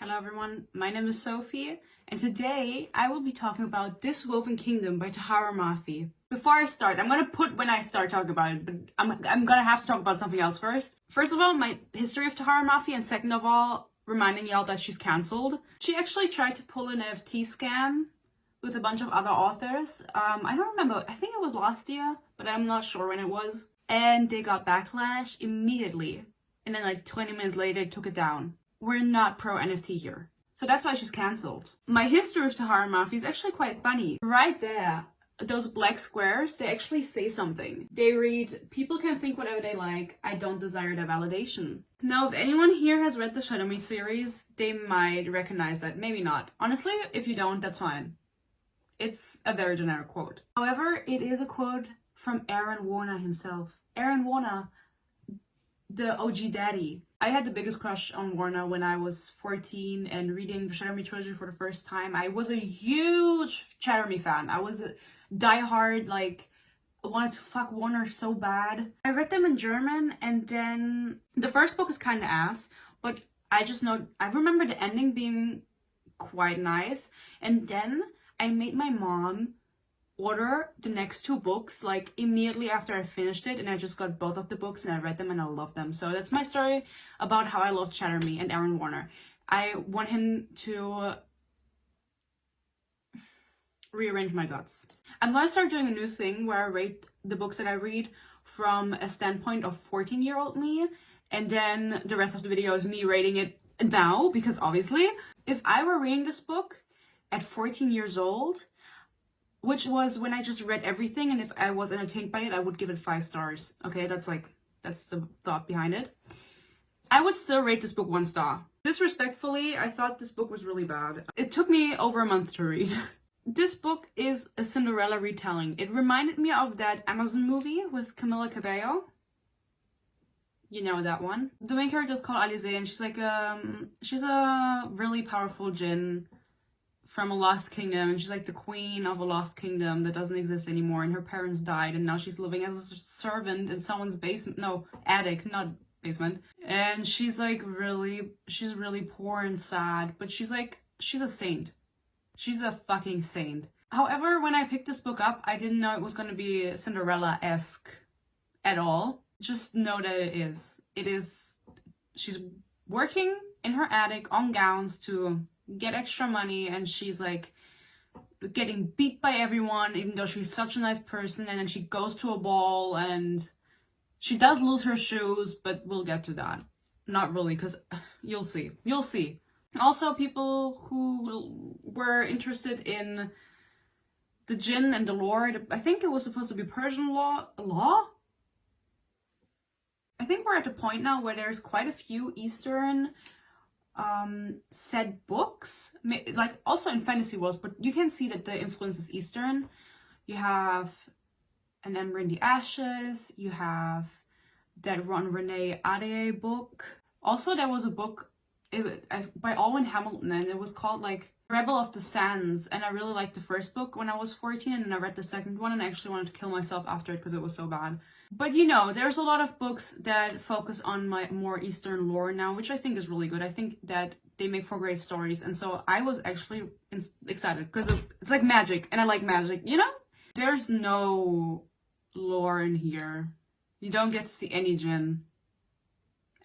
Hello everyone, my name is Sophie, and today I will be talking about This Woven Kingdom by Tahara Mafi. Before I start, I'm gonna put when I start talking about it, but I'm gonna have to talk about something else first. First of all, my history of Tahara Mafi, and second of all, reminding y'all that she's cancelled. She actually tried to pull an NFT scam with a bunch of other authors. I don't remember, I think it was last year, but I'm not sure when it was. And they got backlash immediately, and then like 20 minutes later took it down. We're not pro NFT here. So that's why she's cancelled. My history of Tahara Mafi is actually quite funny. Right there, those black squares, they actually say something. They read, "People can think whatever they like, I don't desire their validation." Now, if anyone here has read the Shadow Me series, they might recognize that, maybe not. Honestly, if you don't, that's fine. It's a very generic quote. However, it is a quote from Aaron Warner himself. Aaron Warner, the OG daddy. I had the biggest crush on Warner when I was 14 and reading the Shadow Me trilogy for the first time. I was a huge Shadow Me fan. I was a diehard, like, I wanted to fuck Warner so bad. I read them in German, and then the first book is kind of ass, but I remember the ending being quite nice, and then I made my mom order the next two books like immediately after I finished it, and I just got both of the books and I read them and I love them. So that's my story about how I loved Shatter Me and Aaron Warner. I want him to rearrange my guts. I'm gonna start doing a new thing where I rate the books that I read from a standpoint of 14-year-old me, and then the rest of the video is me rating it now, because obviously if I were reading this book at 14 years old, which was when I just read everything, and if I was entertained by it, I would give it 5 stars. Okay, that's the thought behind it. I would still rate this book 1 star. Disrespectfully, I thought this book was really bad. It took me over a month to read. This book is a Cinderella retelling. It reminded me of that Amazon movie with Camila Cabello. You know that one. The main character is called Alize, and she's a really powerful djinn from a lost kingdom, and she's like the queen of a lost kingdom that doesn't exist anymore, and her parents died, and now she's living as a servant in someone's attic, not basement. And she's really poor and sad, but she's a saint. She's a fucking saint. However, when I picked this book up, I didn't know it was going to be Cinderella-esque at all. Just know that it is. She's working in her attic on gowns to get extra money, and she's like getting beat by everyone even though she's such a nice person, and then she goes to a ball and she does lose her shoes, but we'll get to that. Not really, because you'll see. Also, people who were interested in the djinn and the lore, I think it was supposed to be Persian law? I think we're at the point now where there's quite a few Eastern said books, like also in fantasy worlds, but you can see that the influence is Eastern. You have An Ember in the Ashes, you have that Ron Renee Ade book. Also, there was a book by Alwyn Hamilton, and it was called like Rebel of the Sands, and I really liked the first book when I was 14, and then I read the second one and I actually wanted to kill myself after it because it was so bad. But you know, there's a lot of books that focus on my more Eastern lore now, which I think is really good. I think that they make for great stories, and so I was actually excited because it's like magic, and I like magic, you know? There's no lore in here. You don't get to see any djinn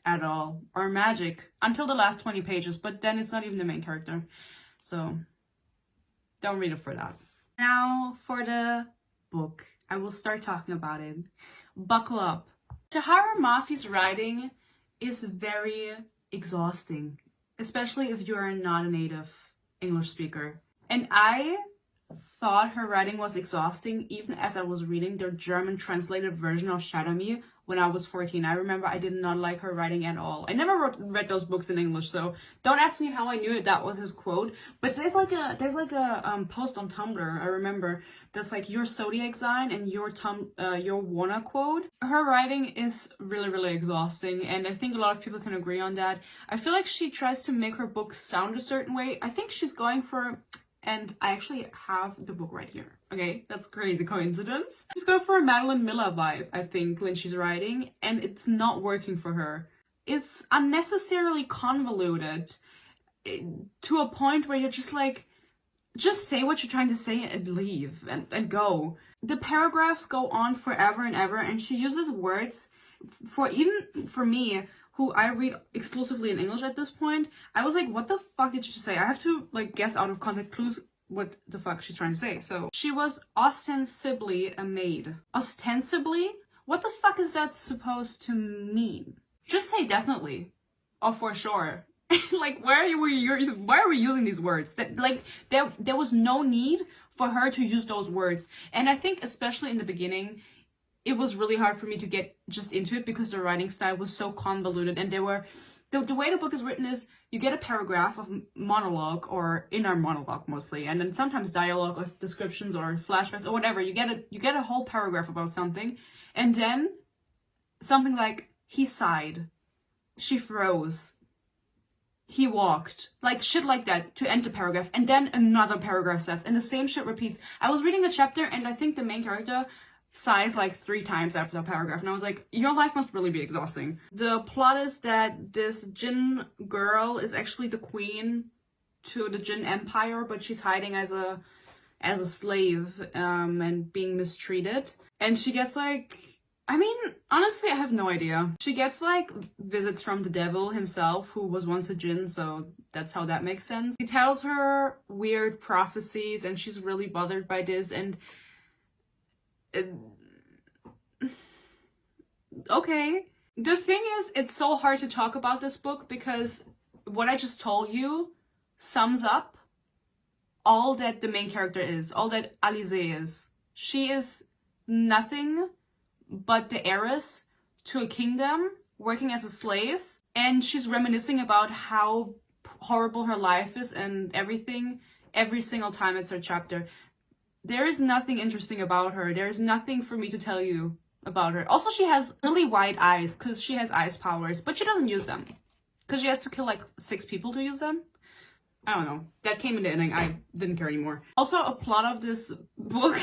at all, or magic, until the last 20 pages, but then it's not even the main character. So don't read it for that. Now for the book. I will start talking about it. Buckle up. Tahara Mafi's writing is very exhausting, especially if you are not a native English speaker. And I thought her writing was exhausting even as I was reading the German translated version of Shadow Me when I was 14. I remember I did not like her writing at all. I never read those books in English, so don't ask me how I knew that was his quote. But there's like a post on Tumblr, I remember, that's like your zodiac sign and your Warner quote. Her writing is really exhausting, and I think a lot of people can agree on that. I feel like she tries to make her books sound a certain way. I think she's going for, and I actually have the book right here. Okay, that's crazy coincidence. She's going for a Madeline Miller vibe, I think, when she's writing, and it's not working for her. It's unnecessarily convoluted. to a point where you're just like, just say what you're trying to say and leave and go. The paragraphs go on forever and ever, and she uses words even for me, who I read exclusively in English at this point. I was like, what the fuck did she say? I have to like guess out of context clues what the fuck she's trying to say. So she was ostensibly a maid. Ostensibly? What the fuck is that supposed to mean? Just say definitely. Or for sure. Like, why are we using these words? That like there was no need for her to use those words. And I think especially in the beginning, it was really hard for me to get just into it because the writing style was so convoluted, and there were the way the book is written is you get a paragraph of monologue or inner monologue mostly, and then sometimes dialogue or descriptions or flashbacks or whatever. You get a whole paragraph about something, and then something like he sighed, she froze, he walked, like shit like that to end the paragraph, and then another paragraph starts, and the same shit repeats. I was reading the chapter, and I think the main character sighs like 3 times after the paragraph, and I was like, your life must really be exhausting. The plot is that this Jinn girl is actually the queen to the Jinn Empire, but she's hiding as a slave and being mistreated, and she gets like, I mean, honestly, I have no idea. She gets like visits from the devil himself, who was once a Jinn, so that's how that makes sense. He tells her weird prophecies, and she's really bothered by this, and okay. The thing is, it's so hard to talk about this book because what I just told you sums up all that the main character is, all that Alice is. She is nothing but the heiress to a kingdom, working as a slave, and she's reminiscing about how horrible her life is and everything every single time it's her chapter. There is nothing interesting about her. There is nothing for me to tell you about her. Also, she has really wide eyes because she has ice powers, but she doesn't use them because she has to kill like 6 people to use them. I don't know. That came in the ending. I didn't care anymore. Also, a plot of this book,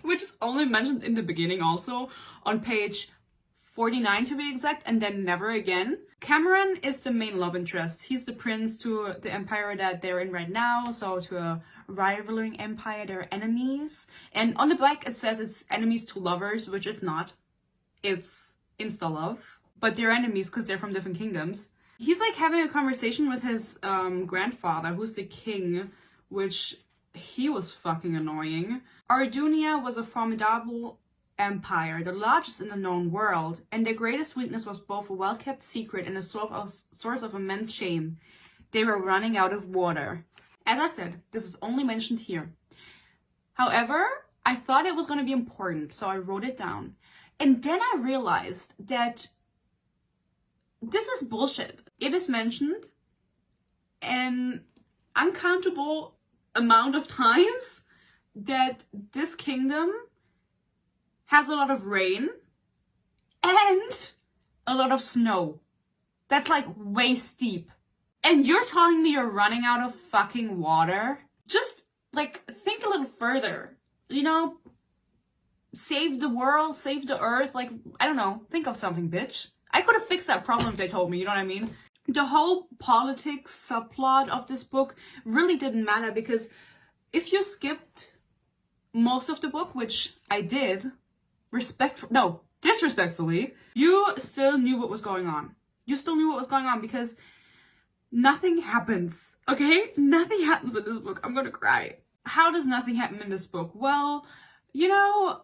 which is only mentioned in the beginning also, on page 49 to be exact, and then never again. Cameron is the main love interest. He's the prince to the empire that they're in right now, so to a rivaling empire, they're enemies. And on the back it says it's enemies to lovers, which it's not. It's insta-love. But they're enemies because they're from different kingdoms. He's like having a conversation with his grandfather, who's the king, which he was fucking annoying. Ardunia was a formidable empire, the largest in the known world, and their greatest weakness was both a well-kept secret and a source of immense shame. They were running out of water. As I said, this is only mentioned here. However, I thought it was going to be important, so I wrote it down. And then I realized that this is bullshit. It is mentioned an uncountable amount of times that this kingdom has a lot of rain and a lot of snow. That's like way steep. And you're telling me you're running out of fucking water? Just like think a little further, you know? Save the world, save the earth, like, I don't know, think of something, bitch. I could have fixed that problem if they told me, you know what I mean? The whole politics subplot of this book really didn't matter because if you skipped most of the book, which I did, disrespectfully, you still knew what was going on. You still knew what was going on because nothing happens, okay? Nothing happens in this book. I'm gonna cry. How does nothing happen in this book? Well, you know,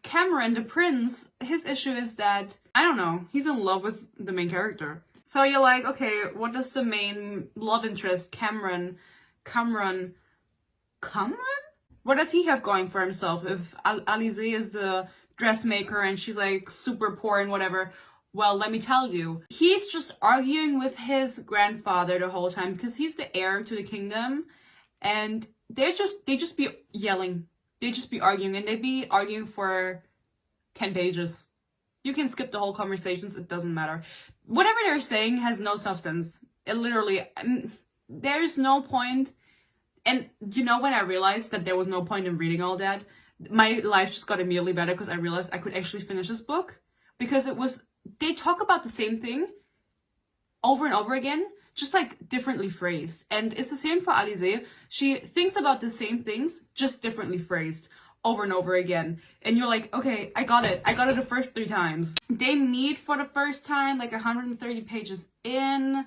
Cameron, the prince, his issue is that, I don't know, he's in love with the main character. So you're like, okay, what does the main love interest, Cameron? What does he have going for himself if Alice is the dressmaker and she's like super poor and whatever? Well, let me tell you, he's just arguing with his grandfather the whole time because he's the heir to the kingdom, and they just be yelling. They just be arguing, and they be arguing for 10 pages. You can skip the whole conversations, it doesn't matter. Whatever they're saying has no substance. It literally, there's no point. And you know, when I realized that there was no point in reading all that, my life just got immediately better because I realized I could actually finish this book. Because they talk about the same thing over and over again, just like differently phrased. And it's the same for Alize. She thinks about the same things, just differently phrased over and over again. And you're like, okay, I got it the first 3 times. They meet for the first time like 130 pages in.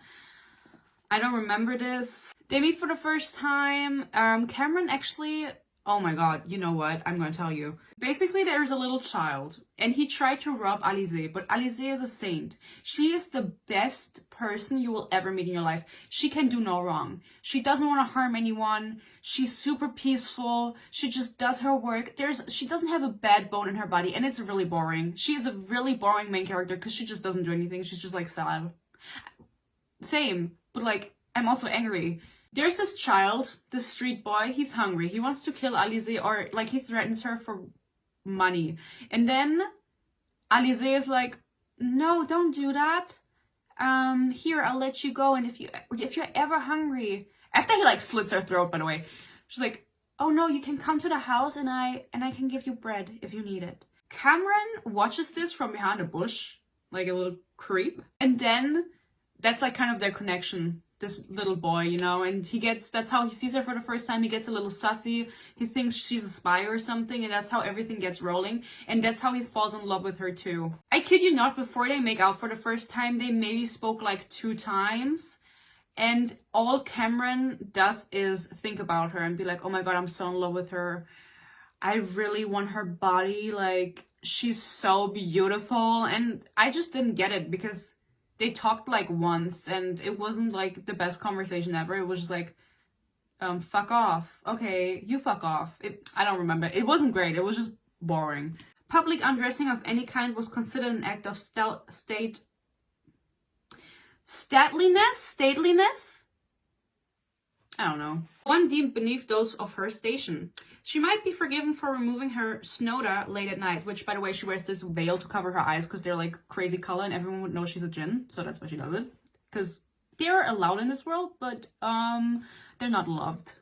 I don't remember this. They meet for the first time. Cameron actually, oh my god, you know what? I'm gonna tell you. Basically, there's a little child, and he tried to rob Alize, but Alize is a saint. She is the best person you will ever meet in your life. She can do no wrong. She doesn't want to harm anyone. She's super peaceful. She just does her work. She doesn't have a bad bone in her body, and it's really boring. She is a really boring main character because she just doesn't do anything. She's just like sad. Same, but like, I'm also angry. There's this child, this street boy, he's hungry. He wants to kill Alize, or like he threatens her for money. And then Alize is like, no, don't do that. Here, I'll let you go. And if you're ever hungry, after he like slits her throat, by the way, she's like, oh no, you can come to the house and I can give you bread if you need it. Cameron watches this from behind a bush, like a little creep. And then that's like kind of their connection. This little boy, you know, and that's how he sees her for the first time. He gets a little sussy. He thinks she's a spy or something, and that's how everything gets rolling. And that's how he falls in love with her too. I kid you not, before they make out for the first time, they maybe spoke like 2 times. And all Cameron does is think about her and be like, oh my god, I'm so in love with her. I really want her body. Like, she's so beautiful. And I just didn't get it because they talked like once and it wasn't like the best conversation ever. It was just like, fuck off. Okay, you fuck off. I don't remember. It wasn't great. It was just boring. Public undressing of any kind was considered an act of stateliness? I don't know. One deemed beneath those of her station. She might be forgiven for removing her snoda late at night, which, by the way, she wears this veil to cover her eyes because they're like crazy color and everyone would know she's a djinn, so that's why she does it. Because they're allowed in this world, but they're not loved.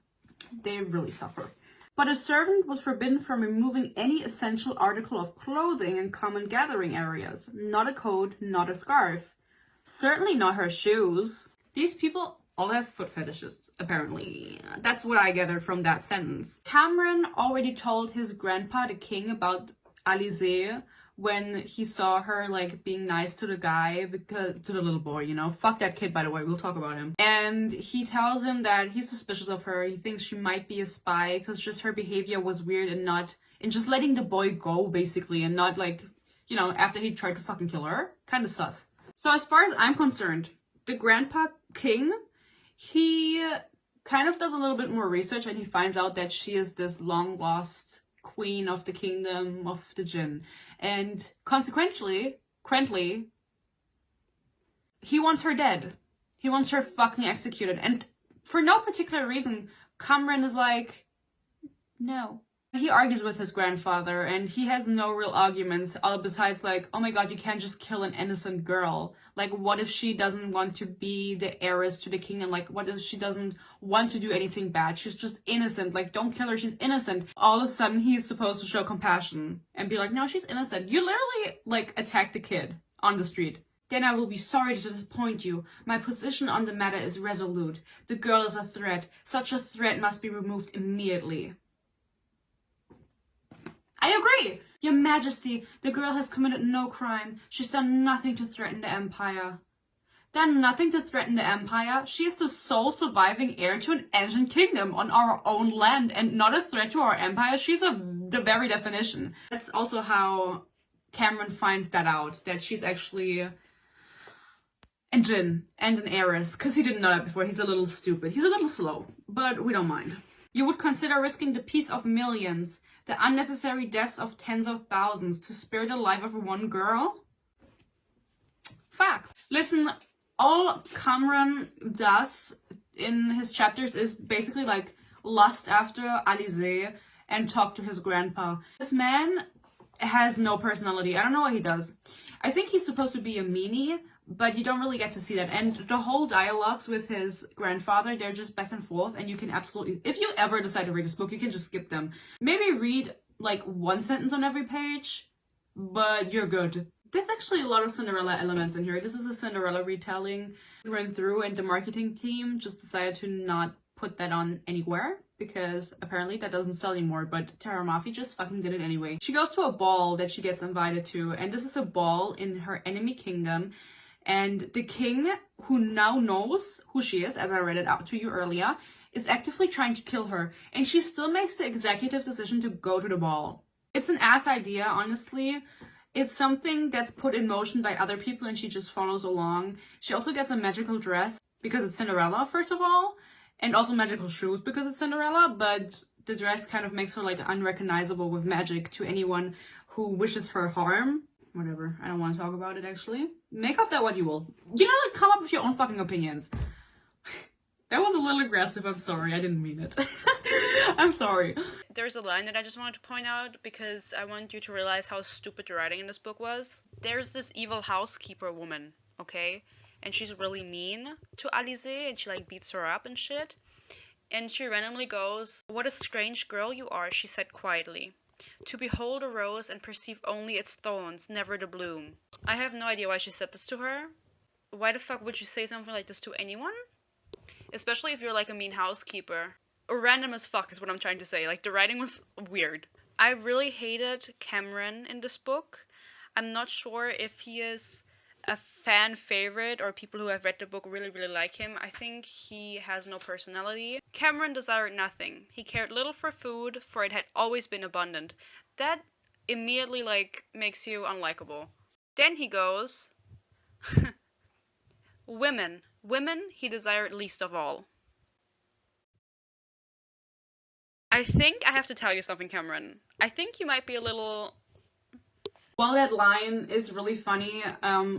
They really suffer. But a servant was forbidden from removing any essential article of clothing in common gathering areas. Not a coat, not a scarf. Certainly not her shoes. These people all have foot fetishes, apparently. That's what I gathered from that sentence. Cameron already told his grandpa, the king, about Alize when he saw her like being nice to the guy, to the little boy, you know. Fuck that kid, by the way, we'll talk about him. And he tells him that he's suspicious of her. He thinks she might be a spy because just her behavior was weird and just letting the boy go, basically, and not like, you know, after he tried to fucking kill her. Kind of sus. So as far as I'm concerned, the grandpa king, he kind of does a little bit more research and he finds out that she is this long lost queen of the kingdom of the jinn. And consequently, he wants her dead. He wants her fucking executed. And for no particular reason, Cameron is like, no. He argues with his grandfather and he has no real arguments besides like, oh my god, you can't just kill an innocent girl. Like, what if she doesn't want to be the heiress to the kingdom? Like, what if she doesn't want to do anything bad? She's just innocent. Like, don't kill her. She's innocent. All of a sudden, he's supposed to show compassion and be like, no, she's innocent. You literally, like, attacked the kid on the street. Then I will be sorry to disappoint you. My position on the matter is resolute. The girl is a threat. Such a threat must be removed immediately. I agree! Your Majesty, the girl has committed no crime. She's done nothing to threaten the Empire. Done nothing to threaten the Empire? She is the sole surviving heir to an ancient kingdom on our own land and not a threat to our Empire. She's the very definition. That's also how Cameron finds that out, that she's actually a djinn and an heiress, because he didn't know that before. He's a little stupid. He's a little slow, but we don't mind. You would consider risking the peace of millions, the unnecessary deaths of tens of thousands to spare the life of one girl? Facts. Listen, all Cameron does in his chapters is basically like lust after Alize and talk to his grandpa. This man has no personality. I don't know what he does. I think he's supposed to be a meanie, but you don't really get to see that. And the whole dialogues with his grandfather, they're just back and forth, and you can absolutely, if you ever decide to read this book, you can just skip them. Maybe read like one sentence on every page, but you're good. There's actually a lot of Cinderella elements in here. This is a Cinderella retelling went through, and the marketing team just decided to not put that on anywhere because apparently that doesn't sell anymore, but Tara Mafi just fucking did it anyway. She goes to a ball that she gets invited to, and this is a ball in her enemy kingdom, and the king, who now knows who she is, as I read it out to you earlier, is actively trying to kill her, and she still makes the executive decision to go to the ball. It's an ass idea, honestly. It's something that's put in motion by other people and she just follows along. She also gets a magical dress because it's Cinderella, first of all, and also magical shoes because it's Cinderella, but the dress kind of makes her like unrecognizable with magic to anyone who wishes her harm. Whatever, I don't want to talk about it actually. Make of that what you will. You know, like, come up with your own fucking opinions. That was a little aggressive, I'm sorry, I didn't mean it. I'm sorry. There's a line that I just wanted to point out because I want you to realize how stupid the writing in this book was. There's this evil housekeeper woman, okay? And she's really mean to Alizée and she like beats her up and shit. And she randomly goes, "What a strange girl you are," she said quietly. "To behold a rose and perceive only its thorns, never the bloom." I have no idea why she said this to her. Why the fuck would you say something like this to anyone? Especially if you're like a mean housekeeper. Or random as fuck is what I'm trying to say. Like, the writing was weird. I really hated Cameron in this book. I'm not sure if he is a fan favorite or people who have read the book really, really like him. I think he has no personality. Cameron desired nothing. He cared little for food, for it had always been abundant. That immediately, like, makes you unlikable. Then he goes... Women. Women he desired least of all. I think I have to tell you something, Cameron. I think you might be a little... While that line is really funny,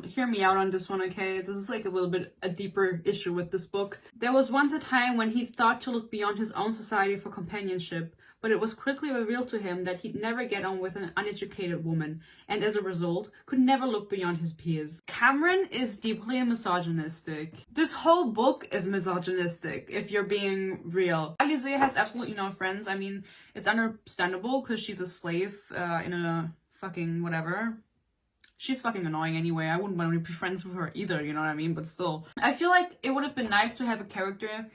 hear me out on this one, okay? This is like a little bit a deeper issue with this book. There was once a time when he thought to look beyond his own society for companionship, but it was quickly revealed to him that he'd never get on with an uneducated woman, and as a result, could never look beyond his peers. Cameron is deeply misogynistic. This whole book is misogynistic, if you're being real. Alizée has absolutely no friends. I mean, it's understandable because she's a slave in a fucking whatever. She's fucking annoying anyway. I wouldn't want to be friends with her either, you know what I mean? But still. I feel like it would have been nice to have a character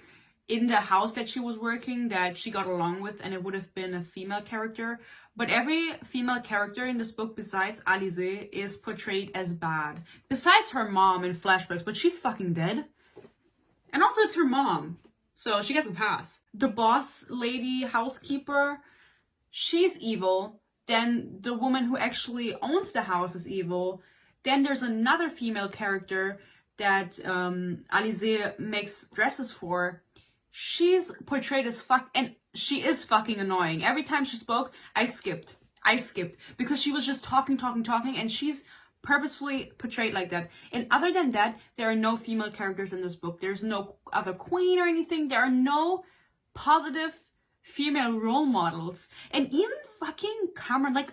in the house that she was working that she got along with, and it would have been a female character. But every female character in this book besides Alizée is portrayed as bad. Besides her mom in flashbacks, but she's fucking dead. And also it's her mom, so she gets a pass. The boss lady housekeeper, she's evil. Then the woman who actually owns the house is evil. Then there's another female character that Alizée makes dresses for. She's portrayed as fuck, and she is fucking annoying. Every time she spoke, I skipped. Because she was just talking, and she's purposefully portrayed like that. And other than that, there are no female characters in this book. There's no other queen or anything. There are no positive female role models. And even fucking Cameron, like,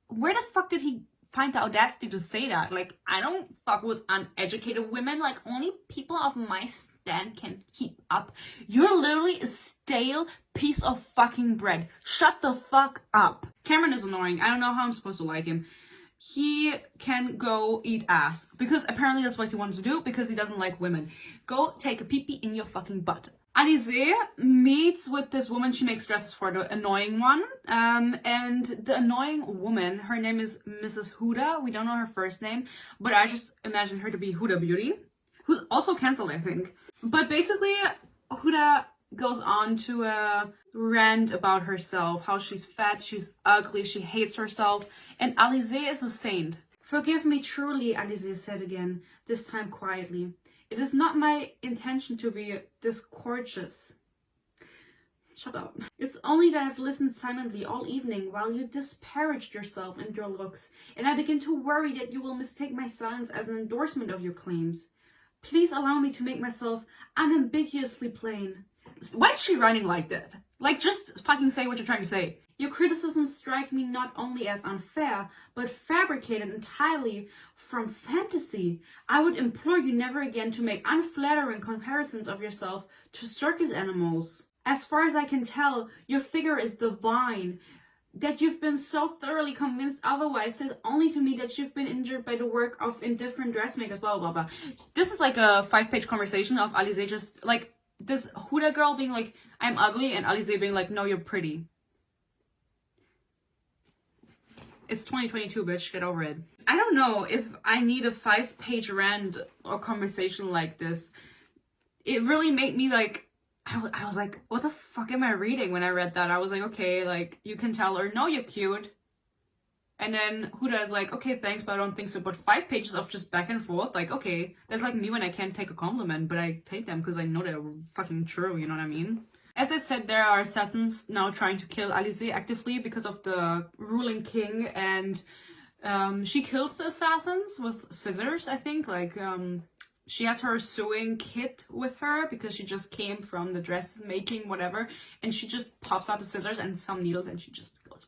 where the fuck did he find the audacity to say that? Like, I don't fuck with uneducated women. Like, only people of my stand can keep up. You're literally a stale piece of fucking bread. Shut the fuck up. Cameron is annoying. I don't know how I'm supposed to like him. He can go eat ass. Because apparently that's what he wants to do, because he doesn't like women. Go take a pee-pee in your fucking butt. Alizée meets with this woman she makes dresses for, the annoying one. And the annoying woman, her name is Mrs. Huda. We don't know her first name, but I just imagine her to be Huda Beauty, who's also cancelled, I think. But basically, Huda goes on to a rant about herself, how she's fat, she's ugly, she hates herself, and Alizée is a saint. "Forgive me truly," Alizée said again, this time quietly. "It is not my intention to be discourteous." Shut up. "It's only that I've listened silently all evening while you disparaged yourself and your looks, and I begin to worry that you will mistake my silence as an endorsement of your claims. Please allow me to make myself unambiguously plain." Why is she writing like that? Like, just fucking say what you're trying to say. "Your criticisms strike me not only as unfair, but fabricated entirely from fantasy. I would implore you never again to make unflattering comparisons of yourself to circus animals. As far as I can tell, your figure is divine. that you've been so thoroughly convinced otherwise says only to me that you've been injured by the work of indifferent dressmakers, blah, blah, blah. This is like a 5-page conversation of Alizé just, like, this Huda girl being like, I'm ugly, and Alizé being like, no, you're pretty. It's 2022, bitch. Get over it. I don't know if I need a 5-page rant or conversation like this. It really made me like, I was like, what the fuck am I reading when I read that? I was like, okay, like, you can tell her, no, you're cute. And then Huda is like, okay, thanks, but I don't think so. But 5 pages of just back and forth, like, okay, that's like me when I can't take a compliment, but I take them because I know they're fucking true, you know what I mean? As I said, there are assassins now trying to kill Alizé actively because of the ruling king, and she kills the assassins with scissors, I think, like, she has her sewing kit with her because she just came from the dressmaking, whatever, and she just pops out the scissors and some needles and she just goes.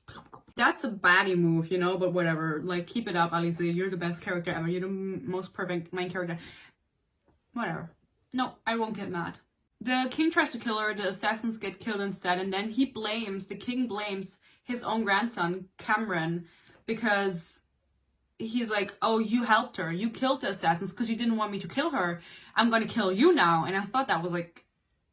That's a baddie move, you know, but whatever. Like, keep it up, Alizé. You're the best character ever. You're the most perfect main character. Whatever. No, I won't get mad. The king tries to kill her, the assassins get killed instead, and then the king blames his own grandson, Cameron, because he's like, oh, you helped her. You killed the assassins because you didn't want me to kill her. I'm gonna kill you now. And I thought that was like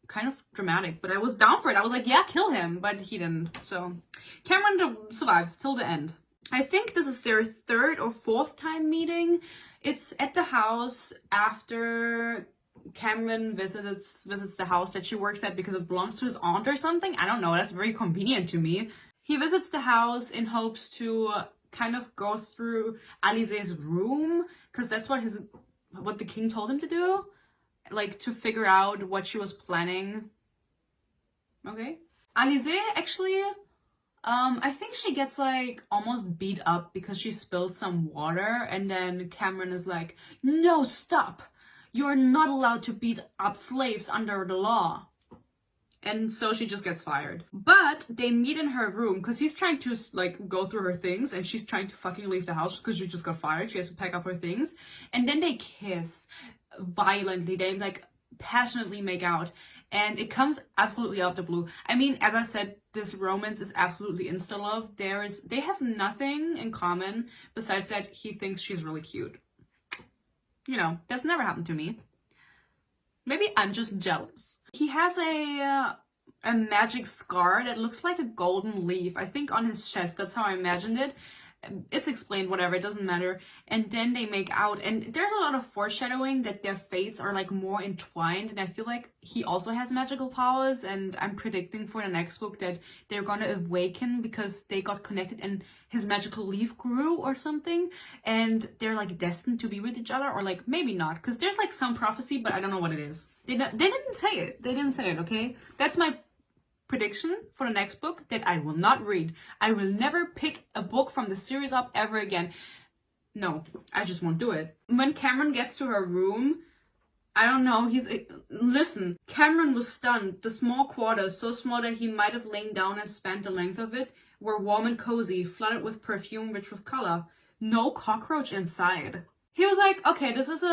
kind of dramatic, but I was down for it. I was like, yeah, kill him. But he didn't. So Cameron survives till the end. I think this is their 3rd or 4th time meeting. It's at the house after Cameron visits the house that she works at because it belongs to his aunt or something. I don't know. That's very convenient to me. He visits the house in hopes to kind of go through Alizé's room, because that's what the king told him to do, like, to figure out what she was planning. Okay. Alizé actually, I think she gets like almost beat up because she spilled some water, and then Cameron is like, no, stop. You're not allowed to beat up slaves under the law. And so she just gets fired. But they meet in her room because he's trying to like go through her things, and she's trying to fucking leave the house because she just got fired. She has to pack up her things. And then they kiss violently. They like passionately make out. And it comes absolutely out of the blue. I mean, as I said, this romance is absolutely insta-love. They have nothing in common besides that he thinks she's really cute. You know, that's never happened to me. Maybe I'm just jealous. He has a magic scar that looks like a golden leaf, I think, on his chest. That's how I imagined it. It's explained, whatever, it doesn't matter. And then they make out, and there's a lot of foreshadowing that their fates are like more entwined, and I feel like he also has magical powers, and I'm predicting for the next book that they're gonna awaken because they got connected and his magical leaf grew or something, and they're like destined to be with each other, or like maybe not, because there's like some prophecy, but I don't know what it is. They didn't say it. They didn't say it, okay? That's my prediction for the next book that I will not read. I will never pick a book from the series up ever again. No, I just won't do it. When Cameron gets to her room, I don't know, listen, Cameron was stunned. The small quarters, so small that he might have lain down and spanned the length of it, were warm and cozy, flooded with perfume rich with color. No cockroach inside. He was like, okay, this is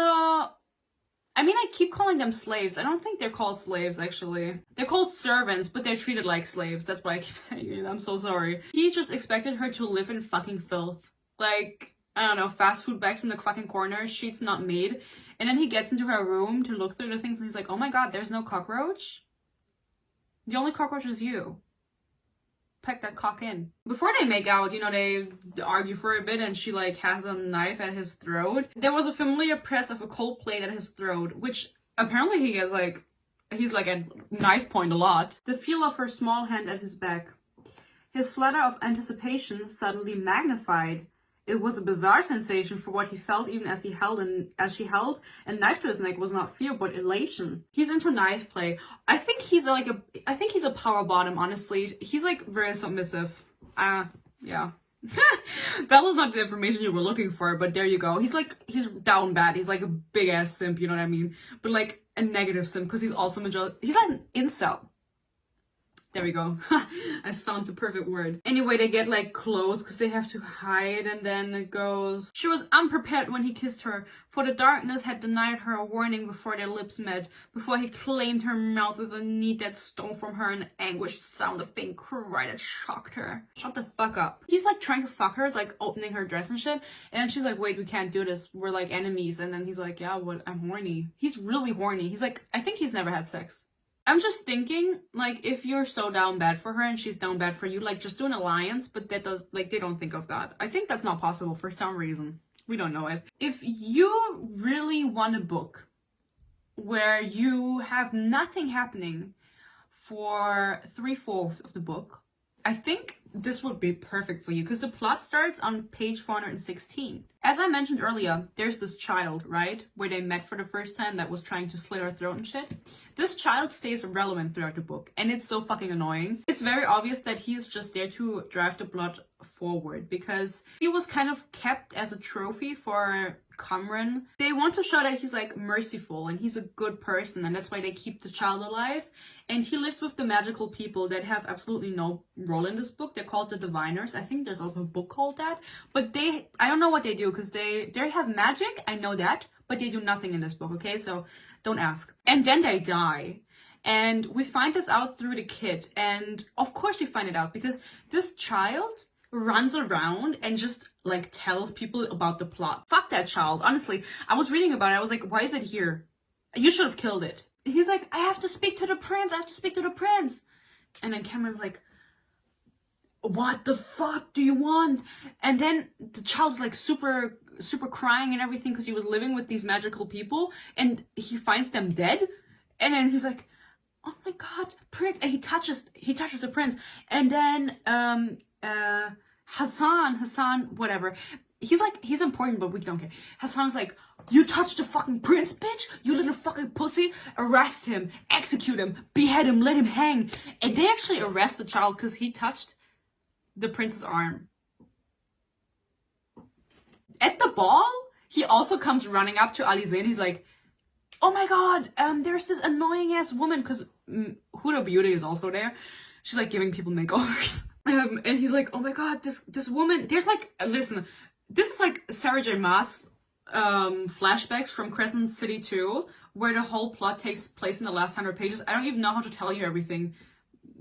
I mean, I keep calling them slaves. I don't think they're called slaves, actually. They're called servants, but they're treated like slaves. That's why I keep saying it. I'm so sorry. He just expected her to live in fucking filth. Like, I don't know, fast food bags in the fucking corner, sheets not made. And then he gets into her room to look through the things, and he's like, oh my god, there's no cockroach? The only cockroach is you. Peck that cock in. Before they make out, you know, they argue for a bit, and she like has a knife at his throat. There was a familiar press of a cold plate at his throat, which apparently he is like, he's like at knife point a lot. The feel of her small hand at his back. His flutter of anticipation suddenly magnified. It was a bizarre sensation for what he felt, even as she held a knife to his neck was not fear but elation. He's into knife play. I think he's a power bottom, honestly. He's like very submissive. Yeah. That was not the information you were looking for, but there you go. He's down bad. He's like a big ass simp, you know what I mean? But like a negative simp, because he's also he's like an incel. There we go. I found the perfect word. Anyway, they get like close because they have to hide, and then it goes, she was unprepared when he kissed her, for the darkness had denied her a warning before their lips met, before he claimed her mouth with a need that stole from her an anguished sound, a faint cry that shocked her. Shut the fuck up. He's like trying to fuck her, it's like opening her dress and shit, and then she's like, wait, we can't do this, we're like enemies, and then he's like, yeah, what, I'm horny. He's really horny. He's like, I think he's never had sex. I'm just thinking, like, if you're so down bad for her and she's down bad for you, like, just do an alliance, but that does, like, they don't think of that. I think that's not possible for some reason. We don't know it. If you really want a book where you have nothing happening for 3/4 of the book, I think this would be perfect for you, because the plot starts on page 416. As I mentioned earlier, there's this child, right? Where they met for the first time that was trying to slit her throat and shit. This child stays relevant throughout the book, and it's so fucking annoying. It's very obvious that he is just there to drive the plot forward, because he was kind of kept as a trophy for Cameron. They want to show that he's like merciful and he's a good person, and that's why they keep the child alive. And he lives with the magical people that have absolutely no role in this book. They're called the Diviners. I think there's also a book called that. But I don't know what they do, because they have magic, I know that, but they do nothing in this book, okay? So don't ask. And then they die. And we find this out through the kid. And of course we find it out because this child runs around and just like tells people about the plot. Fuck that child. Honestly, I was reading about it. I was like, why is it here? You should have killed it. He's like, I have to speak to the prince. I have to speak to the prince. And then Cameron's like, what the fuck do you want? And then the child's like super crying and everything because he was living with these magical people and he finds them dead. And then he's like, oh my god, prince. And he touches the prince. And then Hassan, whatever. He's important, but we don't care. Hassan's like, you touched the fucking prince, bitch? You little fucking pussy? Arrest him, execute him, behead him, let him hang. And they actually arrest the child because he touched the prince's arm. At the ball, he also comes running up to Alize and he's like, oh my god, there's this annoying ass woman, because Huda Beauty is also there. She's like giving people makeovers. And he's like, oh my god, this woman, there's like, listen, this is like Sarah J. Maas flashbacks from Crescent City 2, where the whole plot takes place in the last 100 pages. I don't even know how to tell you everything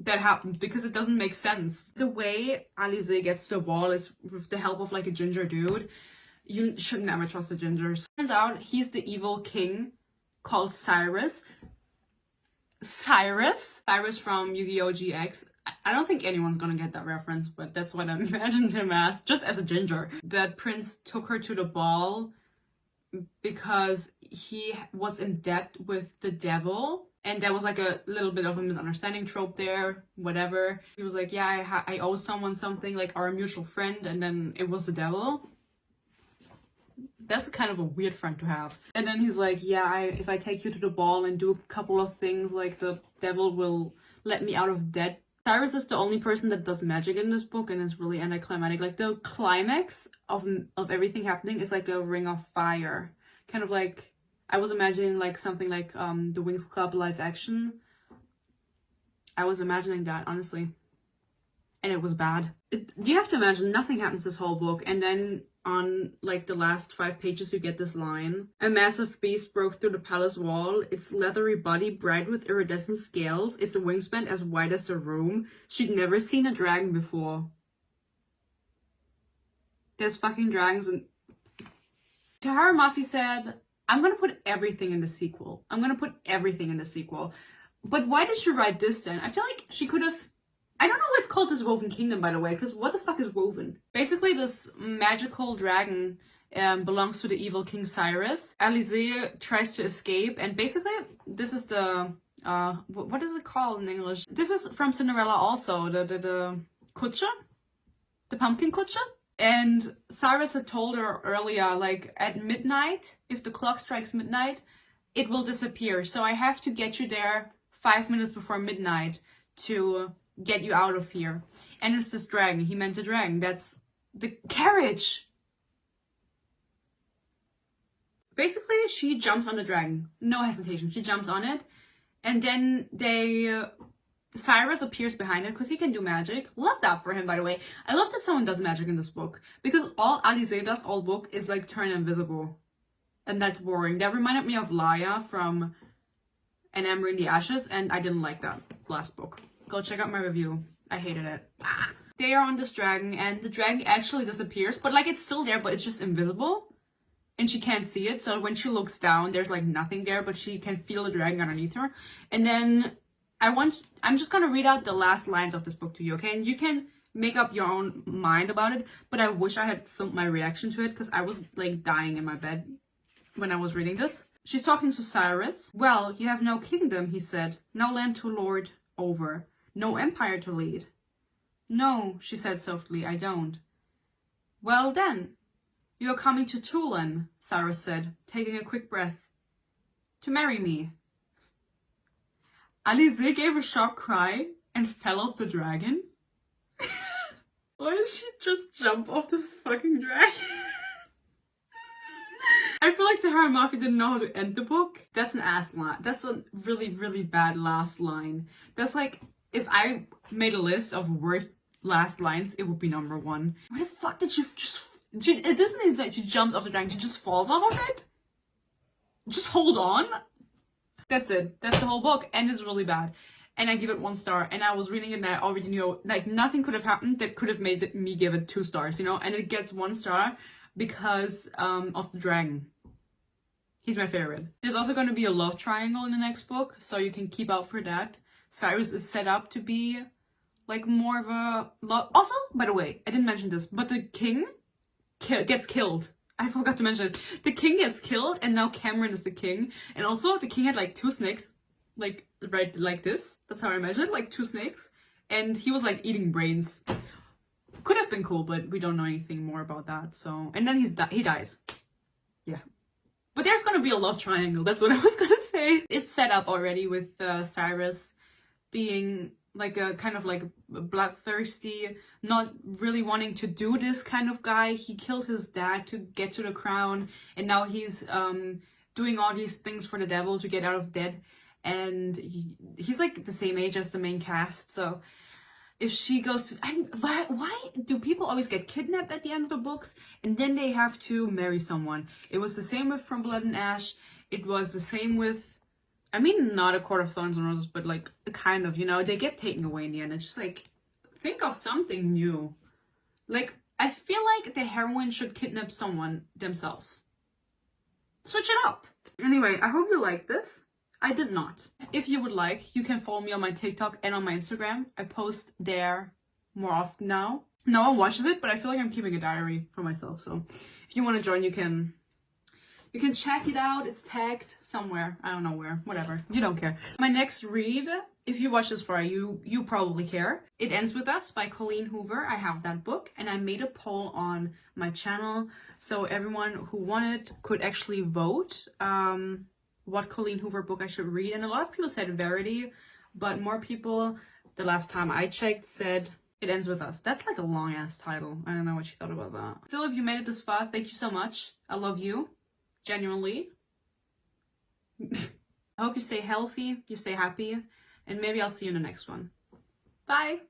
that happened because it doesn't make sense. The way Alize gets to the ball is with the help of like a ginger dude. You should never trust the gingers. Turns out he's the evil king called Cyrus. Cyrus from Yu-Gi-Oh! GX. I don't think anyone's gonna get that reference, but that's what I imagined him as, just as a ginger. That prince took her to the ball because he was in debt with the devil, and there was like a little bit of a misunderstanding trope there, whatever. He was like, yeah, I owe someone something, like our mutual friend, and then it was the devil. That's kind of a weird friend to have. And then he's like, yeah, if I take you to the ball and do a couple of things, like the devil will let me out of debt. Cyrus is the only person that does magic in this book, and it's really anticlimactic. Like the climax of everything happening is like a ring of fire. Kind of like, I was imagining like something like the Winx Club live action. I was imagining that, honestly. And it was bad. You have to imagine nothing happens this whole book, and then on like the last 5 pages you get this line. A massive beast broke through the palace wall, its leathery body bright with iridescent scales, its wingspan as wide as the room. She'd never seen a dragon before. There's fucking dragons and Tahara Mafi said, I'm gonna put everything in the sequel. But why did she write this then? I feel like she could have, I don't know why it's called this Woven Kingdom, by the way, because what the fuck is woven? Basically, this magical dragon belongs to the evil King Cyrus. Alize tries to escape, and basically, this is the, what is it called in English? This is from Cinderella also, the kutscher? The pumpkin kutscher? And Cyrus had told her earlier, like, at midnight, if the clock strikes midnight, it will disappear. So I have to get you there 5 minutes before midnight to get you out of here. And it's this dragon. He meant a dragon. That's the carriage. Basically, she jumps on the dragon. No hesitation. She jumps on it. And then they Cyrus appears behind it because he can do magic. Love that for him, by the way. I love that someone does magic in this book, because all Alize does all book is like turn invisible, and that's boring. That reminded me of Laya from An Ember in the Ashes, and I didn't like that last book. Go check out my review. I hated it. They are on this dragon, and the dragon actually disappears, but like it's still there, but it's just invisible, and she can't see it. So when she looks down, there's like nothing there, but she can feel the dragon underneath her. And then I'm just gonna read out the last lines of this book to you, okay? And you can make up your own mind about it, but I wish I had filmed my reaction to it, because I was like dying in my bed when I was reading this. She's talking to Cyrus. Well, you have no kingdom, he said. No land to lord over. No empire to lead. No, she said softly, I don't. Well then, you're coming to Tulan, Cyrus said, taking a quick breath. To marry me. Alize gave a sharp cry and fell off the dragon. Why did she just jump off the fucking dragon? I feel like Tahara Mafi didn't know how to end the book. That's an ass line. That's a really, really bad last line. That's like, if I made a list of worst last lines, it would be number 1. Why the fuck did she just... it doesn't even say she jumps off the dragon, she just falls off of it? Just hold on. That's it. That's the whole book, and it's really bad. And I give it 1 star, and I was reading it and I already knew, like, nothing could have happened that could have made me give it 2 stars, you know? And it gets 1 star because of the dragon. He's my favorite. There's also going to be a love triangle in the next book, so you can keep out for that. Cyrus is set up to be like more of a love. Also, by the way, I didn't mention this, but the king gets killed. I forgot to mention it. The king gets killed, and now Cameron is the king. And also, the king had like 2 snakes, like right like this. That's how I measured, like 2 snakes, and he was like eating brains. Could have been cool, but we don't know anything more about that. So, and then he dies. Yeah. But there's gonna be a love triangle. That's what I was gonna say. It's set up already with Cyrus being like a kind of like bloodthirsty, not really wanting to do this kind of guy. He killed his dad to get to the crown, and now he's doing all these things for the devil to get out of debt. And he's like the same age as the main cast, so if she goes to... why do people always get kidnapped at the end of the books and then they have to marry someone? It was the same with From Blood and Ash. It was the same with... I mean, not A Court of Thorns and Roses, but like, kind of, you know? They get taken away in the end. It's just like, think of something new. Like, I feel like the heroine should kidnap someone themselves. Switch it up. Anyway, I hope you like this. I did not. If you would like, you can follow me on my TikTok and on my Instagram. I post there more often now. No one watches it, but I feel like I'm keeping a diary for myself. So if you want to join, you can check it out. It's tagged somewhere. I don't know where. Whatever. You don't care. My next read, if you watch this far, you probably care. It Ends With Us by Colleen Hoover. I have that book, and I made a poll on my channel, so everyone who wanted could actually vote what Colleen Hoover book I should read. And a lot of people said Verity, but more people, the last time I checked, said It Ends With Us. That's like a long ass title. I don't know what you thought about that. Still, if you made it this far, thank you so much. I love you. Genuinely. I hope you stay healthy, you stay happy, and maybe I'll see you in the next one. Bye!